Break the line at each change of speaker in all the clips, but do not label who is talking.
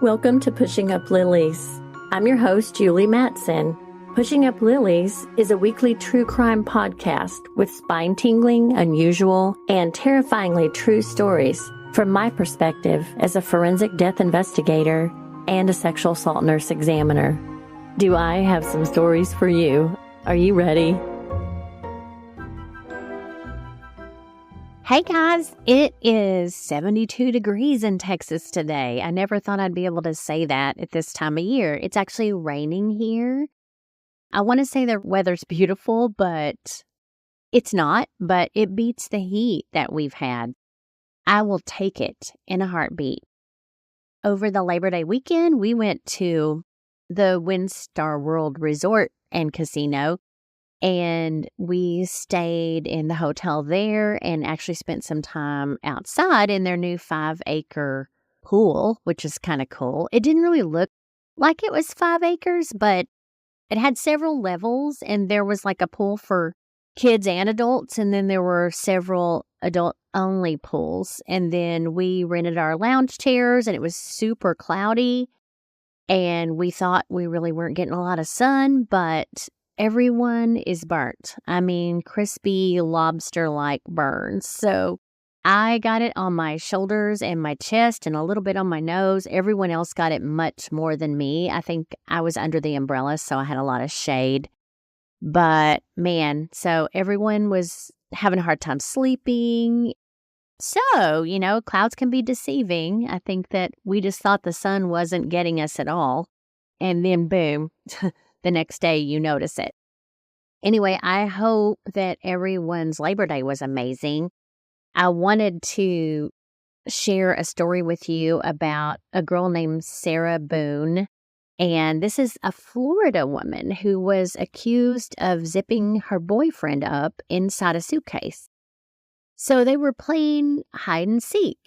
Welcome to Pushing Up Lilies. I'm your host, Julie Matson. Pushing Up Lilies is a weekly true crime podcast with spine-tingling, unusual, and terrifyingly true stories from my perspective as a forensic death investigator and a sexual assault nurse examiner. Do I have some stories for you? Are you ready?
Hey guys, it is 72 degrees in Texas today. I never thought I'd be able to say that at this time of year. It's actually raining here. I want to say the weather's beautiful, but it's not. But it beats the heat that we've had. I will take it in a heartbeat. Over the Labor Day weekend, we went to the WinStar World Resort and Casino. And we stayed in the hotel there and actually spent some time outside in their new 5-acre pool, which is kind of cool. It didn't really look like it was 5 acres, but it had several levels, and there was like a pool for kids and adults, and then there were several adult-only pools. And then we rented our lounge chairs, and it was super cloudy, and we thought we really weren't getting a lot of sun, but everyone is burnt. I mean, crispy lobster-like burns. So I got it on my shoulders and my chest and a little bit on my nose. Everyone else got it much more than me. I think I was under the umbrella, so I had a lot of shade. But man, so everyone was having a hard time sleeping. So, clouds can be deceiving. I think that we just thought the sun wasn't getting us at all. And then boom. The next day, you notice it. Anyway, I hope that everyone's Labor Day was amazing. I wanted to share a story with you about a girl named Sarah Boone. And this is a Florida woman who was accused of zipping her boyfriend up inside a suitcase. So they were playing hide and seek.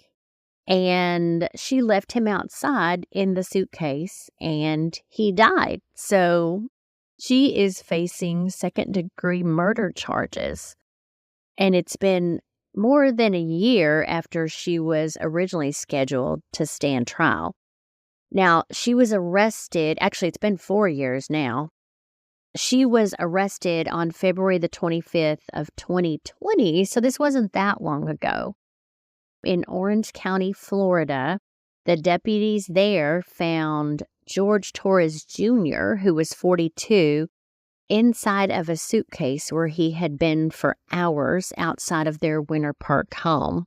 And she left him outside in the suitcase, and he died. So she is facing second-degree murder charges. And it's been more than a year after she was originally scheduled to stand trial. Now, she was arrested. Actually, it's been 4 years now. She was arrested on February the 25th of 2020, so this wasn't that long ago. In Orange County, Florida, the deputies there found Jorge Torres Jr., who was 42, inside of a suitcase where he had been for hours outside of their Winter Park home.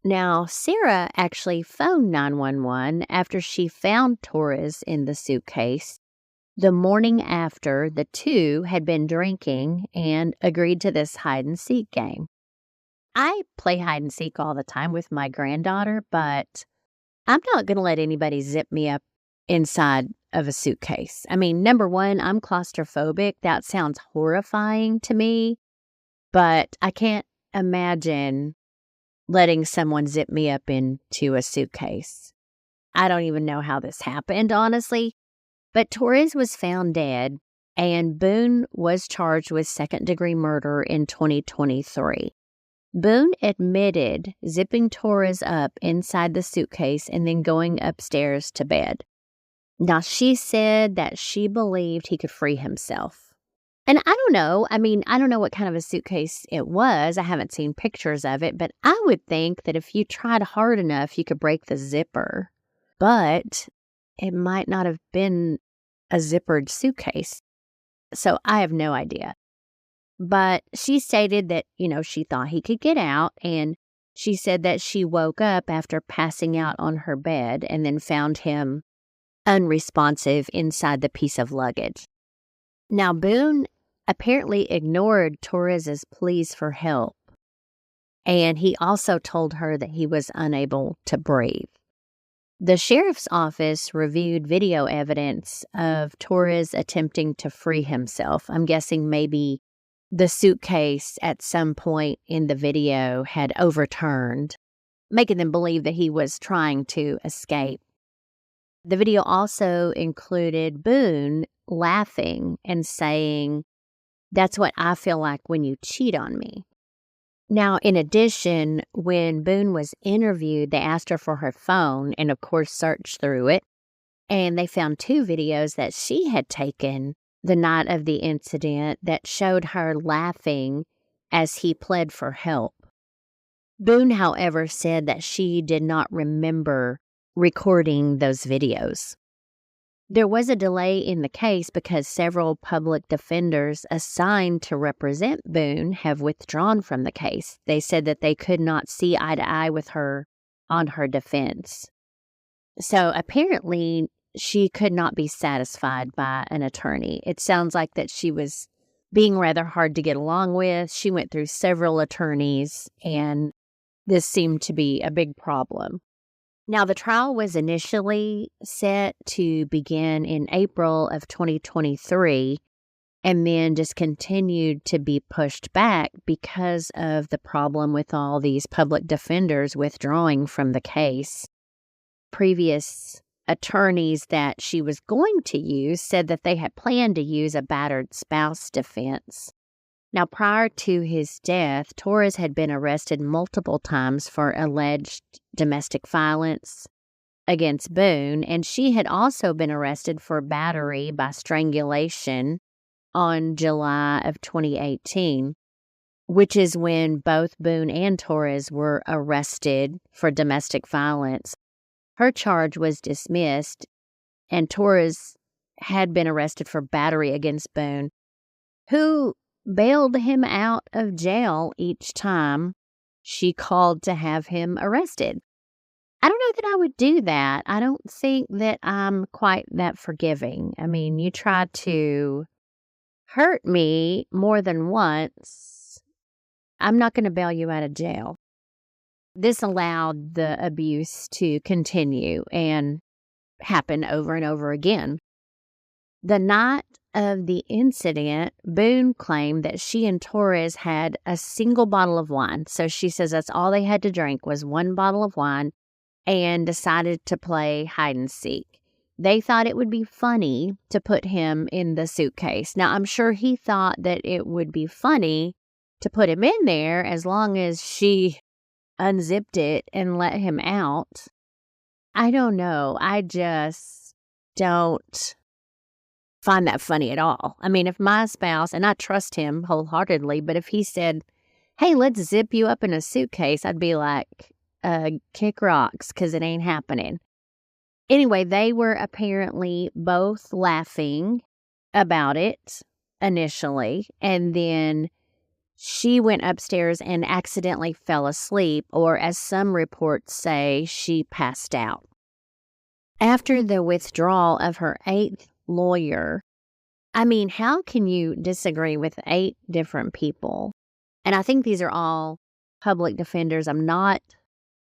Now, Sarah actually phoned 911 after she found Torres in the suitcase the morning after the two had been drinking and agreed to this hide-and-seek game. I play hide and seek all the time with my granddaughter, but I'm not going to let anybody zip me up inside of a suitcase. I mean, number one, I'm claustrophobic. That sounds horrifying to me, but I can't imagine letting someone zip me up into a suitcase. I don't even know how this happened, honestly, but Torres was found dead, and Boone was charged with second-degree murder in 2023. Boone admitted zipping Torres up inside the suitcase and then going upstairs to bed. Now, she said that she believed he could free himself. And I don't know. I mean, I don't know what kind of a suitcase it was. I haven't seen pictures of it, but I would think that if you tried hard enough, you could break the zipper. But it might not have been a zippered suitcase. So I have no idea. But she stated that, she thought he could get out, and she said that she woke up after passing out on her bed and then found him unresponsive inside the piece of luggage. Now, Boone apparently ignored Torres's pleas for help, and he also told her that he was unable to breathe. The sheriff's office reviewed video evidence of Torres attempting to free himself. I'm guessing maybe the suitcase at some point in the video had overturned, making them believe that he was trying to escape. The video also included Boone laughing and saying, "That's what I feel like when you cheat on me." Now, in addition, when Boone was interviewed, they asked her for her phone and, of course, searched through it. And they found 2 videos that she had taken the night of the incident that showed her laughing as he pled for help. Boone, however, said that she did not remember recording those videos. There was a delay in the case because several public defenders assigned to represent Boone have withdrawn from the case. They said that they could not see eye to eye with her on her defense. So apparently she could not be satisfied by an attorney. It sounds like that she was being rather hard to get along with. She went through several attorneys, and this seemed to be a big problem. Now, the trial was initially set to begin in April of 2023 and then just continued to be pushed back because of the problem with all these public defenders withdrawing from the case. Previous attorneys that she was going to use said that they had planned to use a battered spouse defense. Now, prior to his death, Torres had been arrested multiple times for alleged domestic violence against Boone, and she had also been arrested for battery by strangulation on July of 2018, which is when both Boone and Torres were arrested for domestic violence. Her charge was dismissed, and Torres had been arrested for battery against Boone, who bailed him out of jail each time she called to have him arrested. I don't know that I would do that. I don't think that I'm quite that forgiving. I mean, you tried to hurt me more than once. I'm not going to bail you out of jail. This allowed the abuse to continue and happen over and over again. The night of the incident, Boone claimed that she and Torres had a single bottle of wine. So she says that's all they had to drink was one bottle of wine, and decided to play hide and seek. They thought it would be funny to put him in the suitcase. Now, I'm sure he thought that it would be funny to put him in there as long as she unzipped it and let him out. I don't know. I just don't find that funny at all. I mean, if my spouse, and I trust him wholeheartedly, but if he said, hey, let's zip you up in a suitcase, I'd be like, kick rocks, because it ain't happening. Anyway, they were apparently both laughing about it initially, and then she went upstairs and accidentally fell asleep, or as some reports say, she passed out. After the withdrawal of her 8th lawyer, I mean, how can you disagree with 8 different people? And I think these are all public defenders. I'm not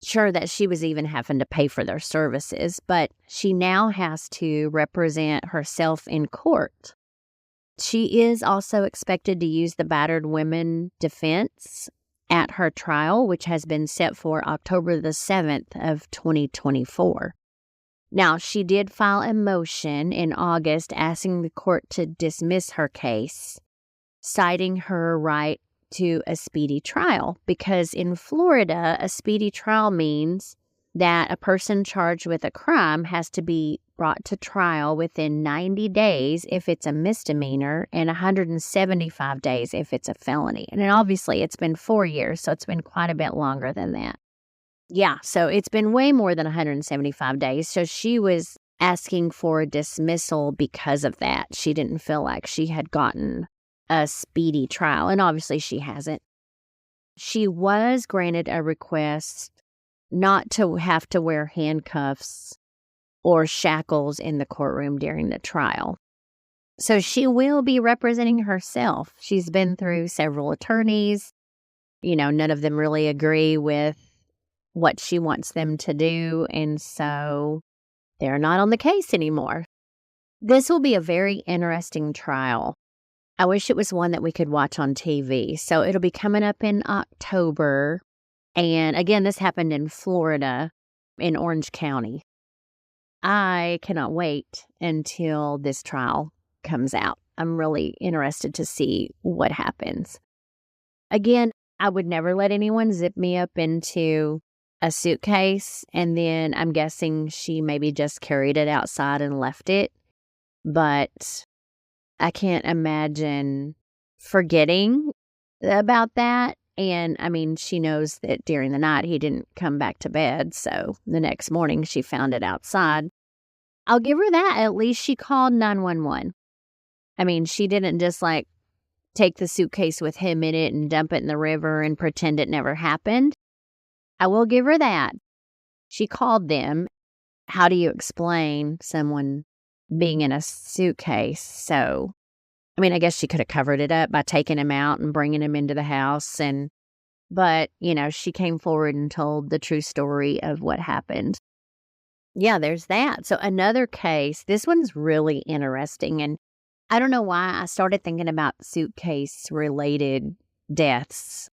sure that she was even having to pay for their services, but she now has to represent herself in court. She is also expected to use the battered women defense at her trial, which has been set for October the 7th of 2024. Now, she did file a motion in August asking the court to dismiss her case, citing her right to a speedy trial, because in Florida, a speedy trial means that a person charged with a crime has to be brought to trial within 90 days if it's a misdemeanor and 175 days if it's a felony. And then obviously it's been 4 years, so it's been quite a bit longer than that. Yeah, so it's been way more than 175 days. So she was asking for a dismissal because of that. She didn't feel like she had gotten a speedy trial, and obviously she hasn't. She was granted a request not to have to wear handcuffs or shackles in the courtroom during the trial. So she will be representing herself. She's been through several attorneys. You know, none of them really agree with what she wants them to do, and so they're not on the case anymore. This will be a very interesting trial. I wish it was one that we could watch on TV. So it'll be coming up in October. And again, this happened in Florida, in Orange County. I cannot wait until this trial comes out. I'm really interested to see what happens. Again, I would never let anyone zip me up into a suitcase, and then I'm guessing she maybe just carried it outside and left it. But I can't imagine forgetting about that. And I mean, she knows that during the night he didn't come back to bed. So the next morning she found it outside. I'll give her that. At least she called 911. I mean, she didn't just like take the suitcase with him in it and dump it in the river and pretend it never happened. I will give her that. She called them. How do you explain someone being in a suitcase? So, I mean, I guess she could have covered it up by taking him out and bringing him into the house. But, she came forward and told the true story of what happened. Yeah, there's that. So another case, this one's really interesting. And I don't know why I started thinking about suitcase-related deaths.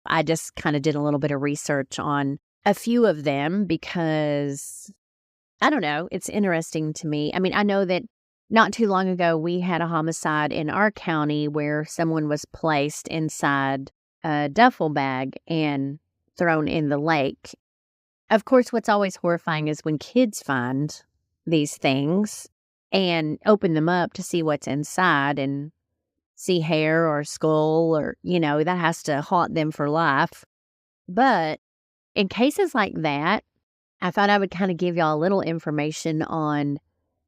I just kind of did a little bit of research on a few of them because, I don't know, it's interesting to me. I mean, I know that not too long ago, we had a homicide in our county where someone was placed inside a duffel bag and thrown in the lake. Of course, what's always horrifying is when kids find these things and open them up to see what's inside and see hair or skull or, that has to haunt them for life. But in cases like that, I thought I would kind of give y'all a little information on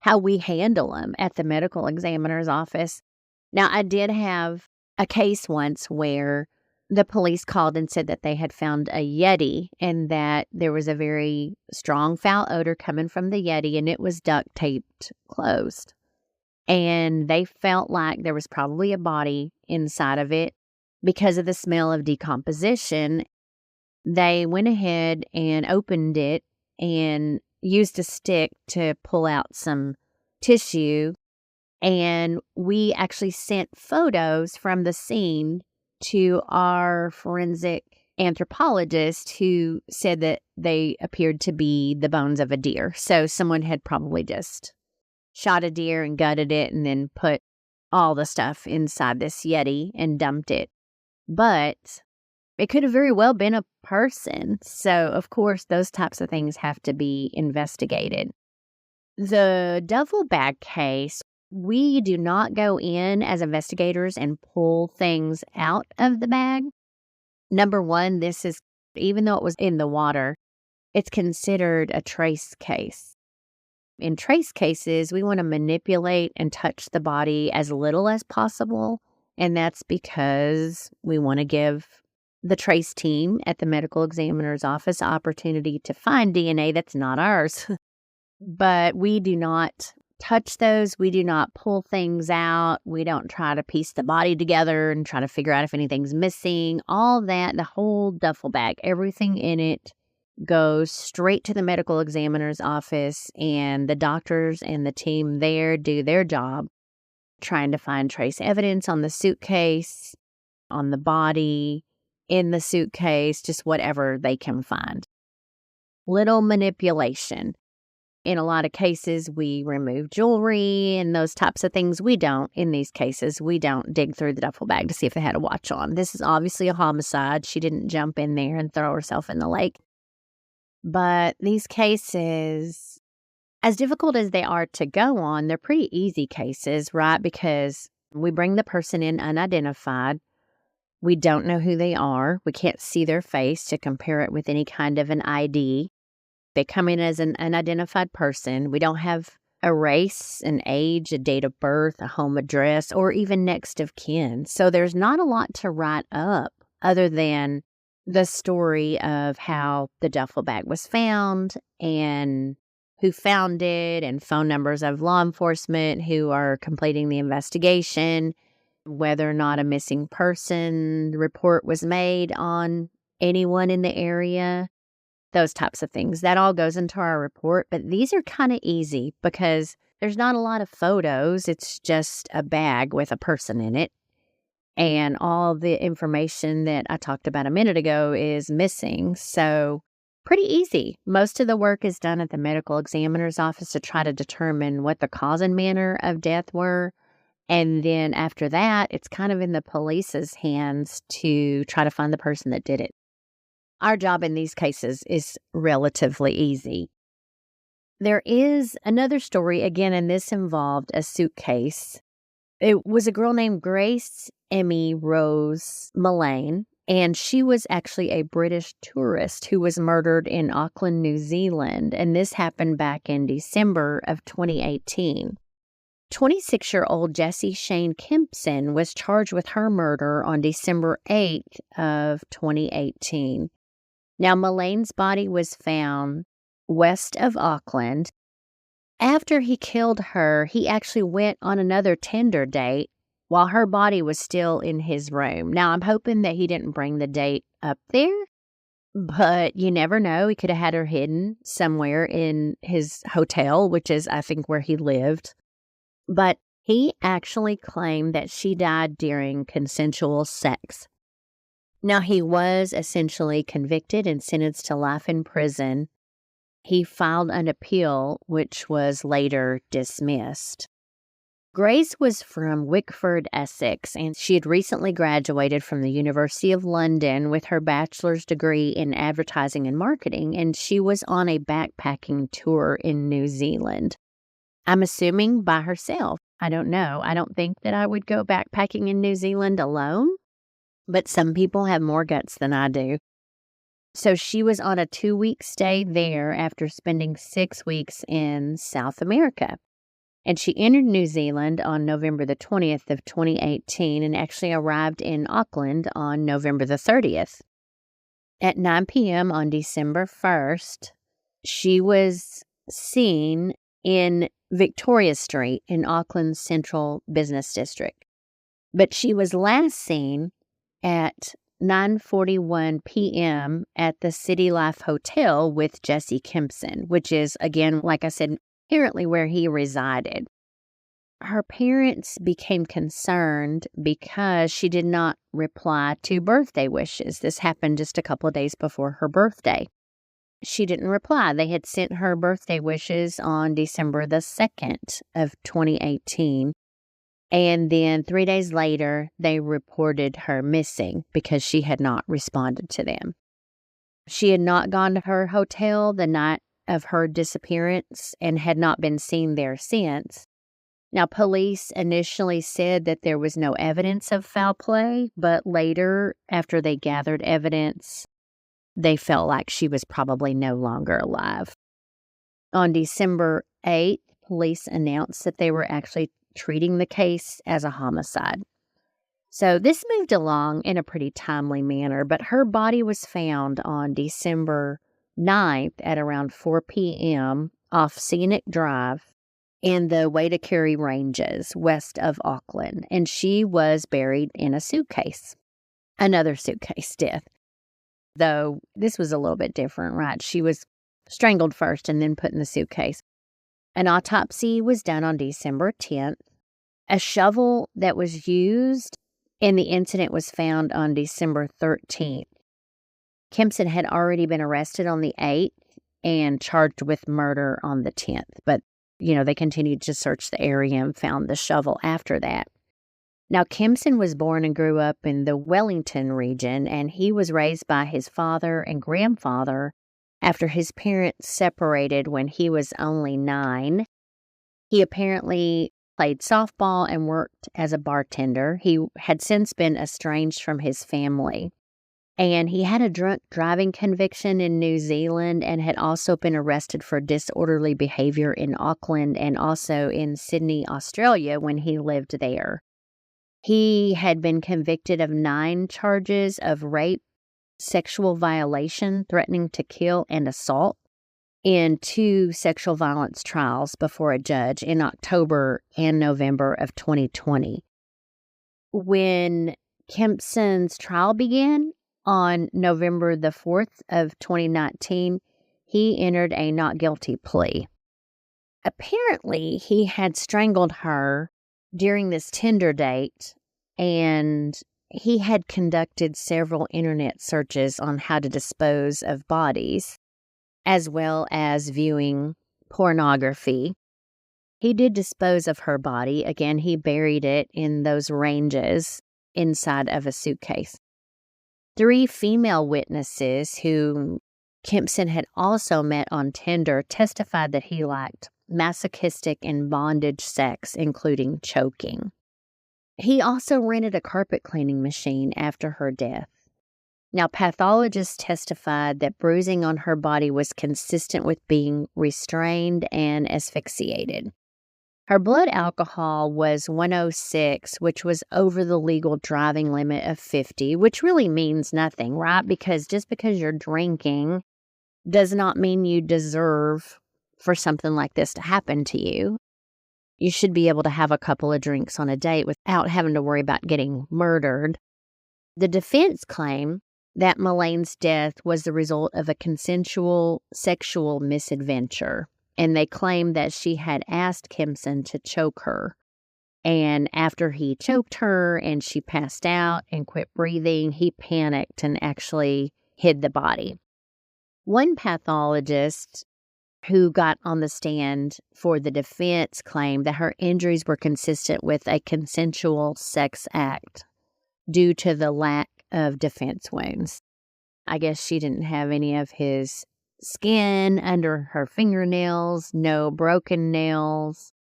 how we handle them at the medical examiner's office. Now, I did have a case once where the police called and said that they had found a Yeti and that there was a very strong foul odor coming from the Yeti and it was duct taped closed. And they felt like there was probably a body inside of it because of the smell of decomposition. They went ahead and opened it and used a stick to pull out some tissue. And we actually sent photos from the scene to our forensic anthropologist who said that they appeared to be the bones of a deer. So someone had probably just shot a deer and gutted it and then put all the stuff inside this Yeti and dumped it. But it could have very well been a person. So, of course, those types of things have to be investigated. The duffel bag case, we do not go in as investigators and pull things out of the bag. Number one, this is, even though it was in the water, it's considered a trace case. In trace cases, we want to manipulate and touch the body as little as possible. And that's because we want to give the trace team at the medical examiner's office opportunity to find DNA that's not ours. But we do not touch those. We do not pull things out. We don't try to piece the body together and try to figure out if anything's missing. All that, the whole duffel bag, everything in it goes straight to the medical examiner's office, and the doctors and the team there do their job trying to find trace evidence on the suitcase, on the body, in the suitcase, just whatever they can find. Little manipulation. In a lot of cases, we remove jewelry and those types of things. We don't, in these cases, we don't dig through the duffel bag to see if they had a watch on. This is obviously a homicide. She didn't jump in there and throw herself in the lake. But these cases, as difficult as they are to go on, they're pretty easy cases, right? Because we bring the person in unidentified. We don't know who they are. We can't see their face to compare it with any kind of an ID. They come in as an unidentified person. We don't have a race, an age, a date of birth, a home address, or even next of kin. So there's not a lot to write up other than the story of how the duffel bag was found and who found it and phone numbers of law enforcement who are completing the investigation, whether or not a missing person report was made on anyone in the area, those types of things. That all goes into our report, but these are kind of easy because there's not a lot of photos. It's just a bag with a person in it. And all the information that I talked about a minute ago is missing. So pretty easy. Most of the work is done at the medical examiner's office to try to determine what the cause and manner of death were. And then after that, it's kind of in the police's hands to try to find the person that did it. our job in these cases is relatively easy. There is another story, again, and this involved a suitcase. It was a girl named Grace Millane, and she was actually a British tourist who was murdered in Auckland, New Zealand, and this happened back in December of 2018. 26-year-old Jessie Shane Kempson was charged with her murder on December 8th of 2018. Now, Millane's body was found west of Auckland. After he killed her, he actually went on another Tinder date while her body was still in his room. Now, I'm hoping that he didn't bring the date up there, but you never know. He could have had her hidden somewhere in his hotel, which is, I think, where he lived. But he actually claimed that she died during consensual sex. Now, he was essentially convicted and sentenced to life in prison. He filed an appeal, which was later dismissed. Grace was from Wickford, Essex, and she had recently graduated from the University of London with her bachelor's degree in advertising and marketing, and she was on a backpacking tour in New Zealand. I'm assuming by herself. I don't know. I don't think that I would go backpacking in New Zealand alone, but some people have more guts than I do. So she was on a 2-week stay there after spending 6 weeks in South America. And she entered New Zealand on November the 20th of 2018 and actually arrived in Auckland on November the 30th. At 9 p.m. on December 1st, she was seen in Victoria Street in Auckland's Central Business District. But she was last seen at 9:41 p.m. at the City Life Hotel with Jessie Kempson, which is, again, like I said, apparently where he resided. Her parents became concerned because she did not reply to birthday wishes. This happened just a couple of days before her birthday. She didn't reply. They had sent her birthday wishes on December the 2nd of 2018. And then 3 days later, they reported her missing because she had not responded to them. She had not gone to her hotel the night of her disappearance and had not been seen there since. Now, police initially said that there was no evidence of foul play, but later, after they gathered evidence, they felt like she was probably no longer alive. On December 8th, police announced that they were actually treating the case as a homicide. So this moved along in a pretty timely manner, but her body was found on December 9th at around 4 p.m. off Scenic Drive in the Waitakere Ranges west of Auckland, and she was buried in a suitcase. Another suitcase death. Though this was a little bit different, right? She was strangled first and then put in the suitcase. An autopsy was done on December 10th. A shovel that was used in the incident was found on December 13th. Kempson had already been arrested on the 8th and charged with murder on the 10th. But, they continued to search the area and found the shovel after that. Now, Kempson was born and grew up in the Wellington region, and he was raised by his father and grandfather after his parents separated when he was only 9. He apparently played softball and worked as a bartender. He had since been estranged from his family. And he had a drunk driving conviction in New Zealand and had also been arrested for disorderly behavior in Auckland and also in Sydney, Australia, when he lived there. He had been convicted of 9 charges of rape, sexual violation, threatening to kill, and assault in 2 sexual violence trials before a judge in October and November of 2020. When Kempson's trial began on November the 4th of 2019, he entered a not guilty plea. Apparently, he had strangled her during this Tinder date, and he had conducted several internet searches on how to dispose of bodies, as well as viewing pornography. He did dispose of her body. Again, he buried it in those ranges inside of a suitcase. 3 female witnesses who Kempson had also met on Tinder testified that he liked masochistic and bondage sex, including choking. He also rented a carpet cleaning machine after her death. Now, pathologists testified that bruising on her body was consistent with being restrained and asphyxiated. Her blood alcohol was 106, which was over the legal driving limit of 50, which really means nothing, right? Because just because you're drinking does not mean you deserve for something like this to happen to you. You should be able to have a couple of drinks on a date without having to worry about getting murdered. The defense claimed that Millane's death was the result of a consensual sexual misadventure, and they claimed that she had asked Kempson to choke her. And after he choked her and she passed out and quit breathing, he panicked and actually hid the body. One pathologist who got on the stand for the defense claimed that her injuries were consistent with a consensual sex act due to the lack of defense wounds. I guess she didn't have any of his skin under her fingernails, no broken nails,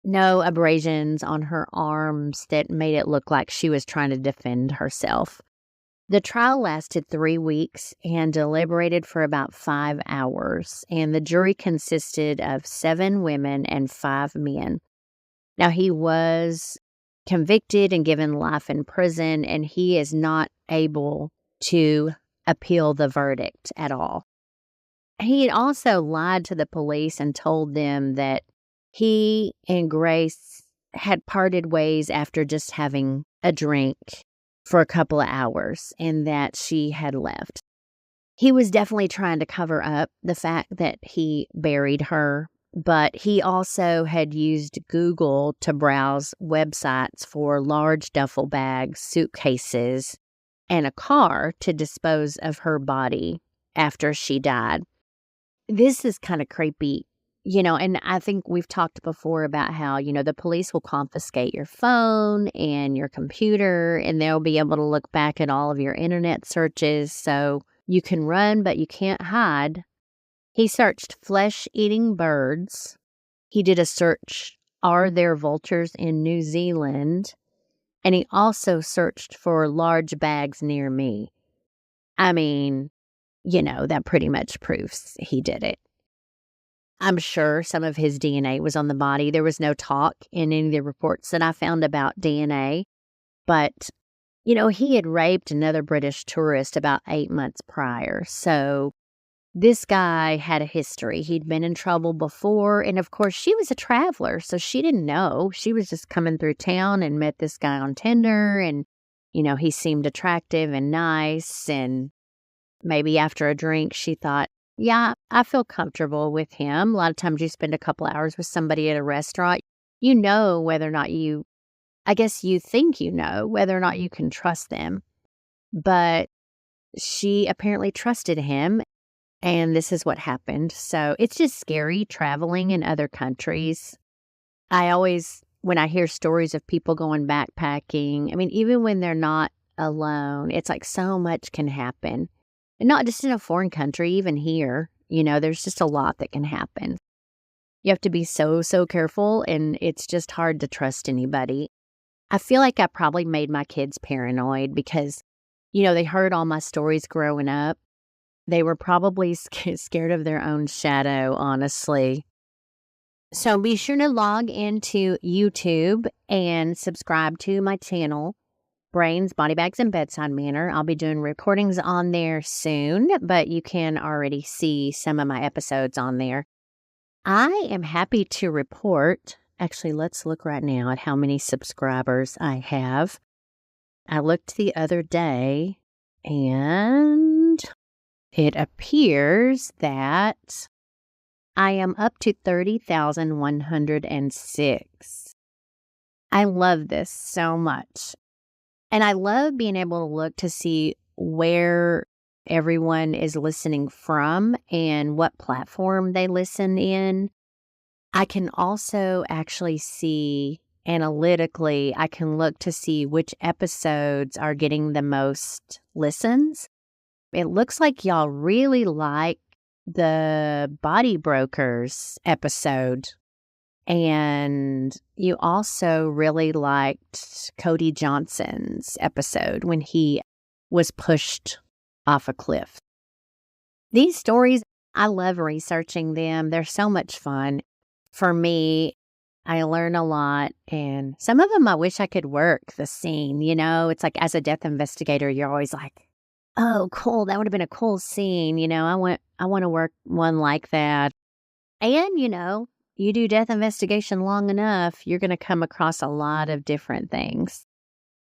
no abrasions on her arms that made it look like she was trying to defend herself. The trial lasted 3 weeks and deliberated for about 5 hours, and the jury consisted of 7 women and 5 men. Now, he was convicted and given life in prison, and he is not able to appeal the verdict at all. He had also lied to the police and told them that he and Grace had parted ways after just having a drink for a couple of hours and that she had left. He was definitely trying to cover up the fact that he buried her, but he also had used Google to browse websites for large duffel bags, suitcases, and a car to dispose of her body after she died. This is kind of creepy, and I think we've talked before about how, the police will confiscate your phone and your computer, and they'll be able to look back at all of your internet searches, so you can run, but you can't hide. He searched flesh-eating birds. He did a search, are there vultures in New Zealand? And he also searched for large bags near me. I mean, that pretty much proves he did it. I'm sure some of his DNA was on the body. There was no talk in any of the reports that I found about DNA. But, he had raped another British tourist about 8 months prior. So this guy had a history. He'd been in trouble before. And, of course, she was a traveler, so she didn't know. She was just coming through town and met this guy on Tinder. And, he seemed attractive and nice. And maybe after a drink, she thought, yeah, I feel comfortable with him. A lot of times you spend a couple hours with somebody at a restaurant. Whether or not I guess you think whether or not you can trust them. But she apparently trusted him, and this is what happened. So it's just scary traveling in other countries. When I hear stories of people going backpacking, even when they're not alone, it's like so much can happen. And not just in a foreign country, even here, there's just a lot that can happen. You have to be so, so careful, and it's just hard to trust anybody. I feel like I probably made my kids paranoid because, they heard all my stories growing up. They were probably scared of their own shadow, honestly. So be sure to log into YouTube and subscribe to my channel, Brains, Body Bags, and Bedside Manner. I'll be doing recordings on there soon, but you can already see some of my episodes on there. I am happy to report, actually, let's look right now at how many subscribers I have. I looked the other day, and it appears that I am up to 30,106. I love this so much. And I love being able to look to see where everyone is listening from and what platform they listen in. I can also actually see analytically, I can look to see which episodes are getting the most listens. It looks like y'all really like the Body Brokers episode. And you also really liked Cody Johnson's episode when he was pushed off a cliff. These stories, I love researching them. They're so much fun. For me, I learn a lot, and some of them I wish I could work the scene. It's like as a death investigator, you're always like, oh, cool, that would have been a cool scene. I want to work one like that. And, you do death investigation long enough, you're going to come across a lot of different things.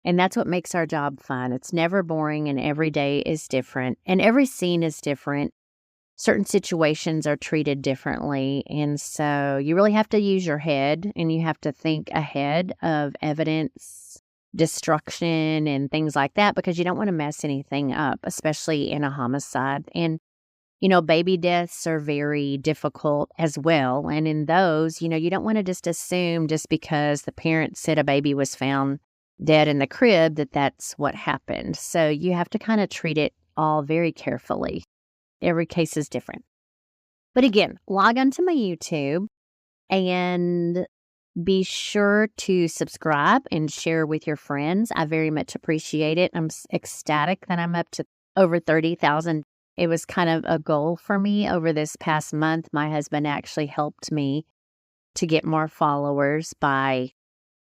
And that's what makes our job fun. It's never boring, and every day is different, and every scene is different. Certain situations are treated differently, and so you really have to use your head, and you have to think ahead of evidence, destruction, and things like that, because you don't want to mess anything up, especially in a homicide. And baby deaths are very difficult as well. And in those, you don't want to just assume just because the parents said a baby was found dead in the crib that that's what happened. So you have to kind of treat it all very carefully. Every case is different. But again, log on to my YouTube and be sure to subscribe and share with your friends. I very much appreciate it. I'm ecstatic that I'm up to over 30,000. It was kind of a goal for me over this past month. My husband actually helped me to get more followers by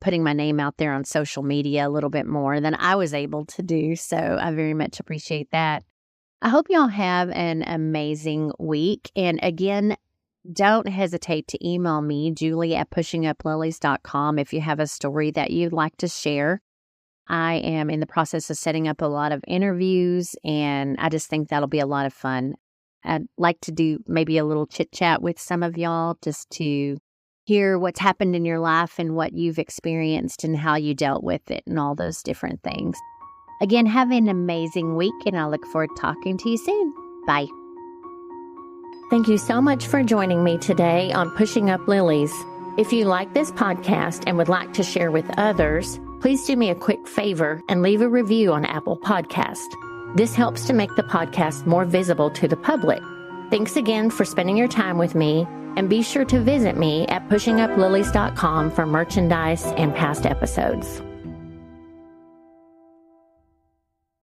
putting my name out there on social media a little bit more than I was able to do. So I very much appreciate that. I hope y'all have an amazing week. And again, don't hesitate to email me, julie@pushinguplilies.com, if you have a story that you'd like to share. I am in the process of setting up a lot of interviews, and I just think that'll be a lot of fun. I'd like to do maybe a little chit chat with some of y'all just to hear what's happened in your life and what you've experienced and how you dealt with it and all those different things. Again, have an amazing week, and I look forward to talking to you soon. Bye.
Thank you so much for joining me today on Pushing Up Lilies. If you like this podcast and would like to share with others, please do me a quick favor and leave a review on Apple Podcast. This helps to make the podcast more visible to the public. Thanks again for spending your time with me, and be sure to visit me at pushinguplilies.com for merchandise and past episodes.